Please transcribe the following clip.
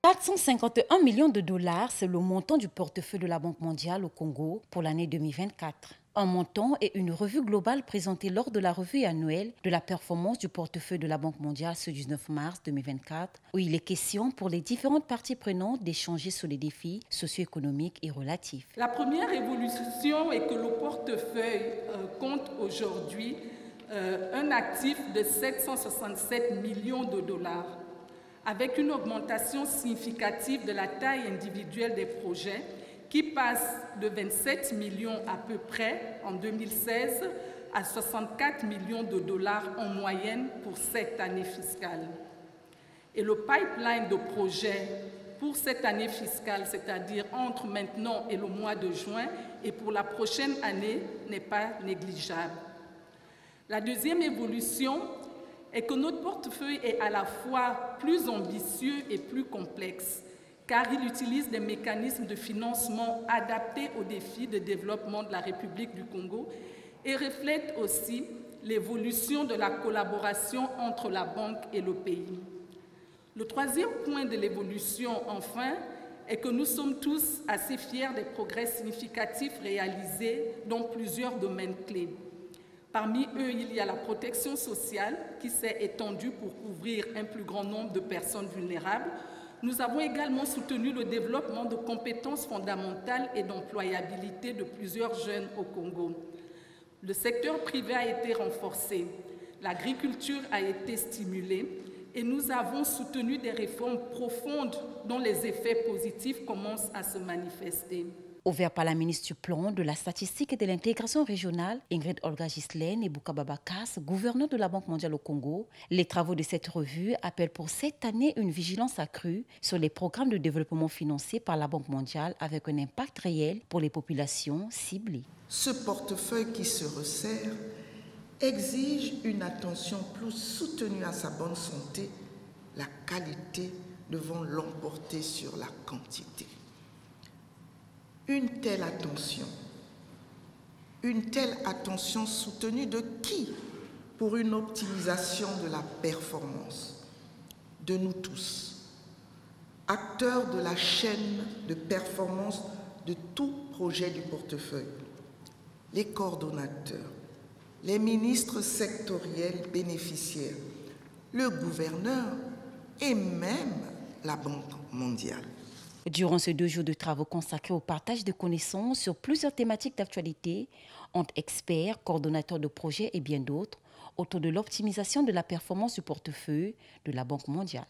451 millions de dollars, c'est le montant du portefeuille de la Banque mondiale au Congo pour l'année 2024. Un montant et une revue globale présentée lors de la revue annuelle de la performance du portefeuille de la Banque mondiale ce 19 mars 2024, où il est question pour les différentes parties prenantes d'échanger sur les défis socio-économiques et relatifs. La première évolution est que le portefeuille compte aujourd'hui un actif de 767 millions de dollars, avec une augmentation significative de la taille individuelle des projets qui passe de 27 millions à peu près en 2016 à 64 millions de dollars en moyenne pour cette année fiscale. Et le pipeline de projets pour cette année fiscale, c'est-à-dire entre maintenant et le mois de juin et pour la prochaine année, n'est pas négligeable. La deuxième évolution est que notre portefeuille est à la fois plus ambitieux et plus complexe, car il utilise des mécanismes de financement adaptés aux défis de développement de la République du Congo et reflète aussi l'évolution de la collaboration entre la banque et le pays. Le troisième point de l'évolution, enfin, est que nous sommes tous assez fiers des progrès significatifs réalisés dans plusieurs domaines clés. Parmi eux, il y a la protection sociale qui s'est étendue pour couvrir un plus grand nombre de personnes vulnérables. Nous avons également soutenu le développement de compétences fondamentales et d'employabilité de plusieurs jeunes au Congo. Le secteur privé a été renforcé, l'agriculture a été stimulée et nous avons soutenu des réformes profondes dont les effets positifs commencent à se manifester. Ouvert par la ministre du Plan, de la Statistique et de l'Intégration régionale, Ingrid Olga Ghislaine et Boukaba Kass, gouverneur de la Banque mondiale au Congo, les travaux de cette revue appellent pour cette année une vigilance accrue sur les programmes de développement financés par la Banque mondiale avec un impact réel pour les populations ciblées. Ce portefeuille qui se resserre exige une attention plus soutenue à sa bonne santé, la qualité devant l'emporter sur la quantité. Une telle attention soutenue de qui pour une optimisation de la performance? De nous tous, acteurs de la chaîne de performance de tout projet du portefeuille, les coordonnateurs, les ministres sectoriels bénéficiaires, le gouverneur et même la Banque mondiale. Durant ces 2 jours de travaux consacrés au partage de connaissances sur plusieurs thématiques d'actualité, entre experts, coordonnateurs de projets et bien d'autres, autour de l'optimisation de la performance du portefeuille de la Banque mondiale.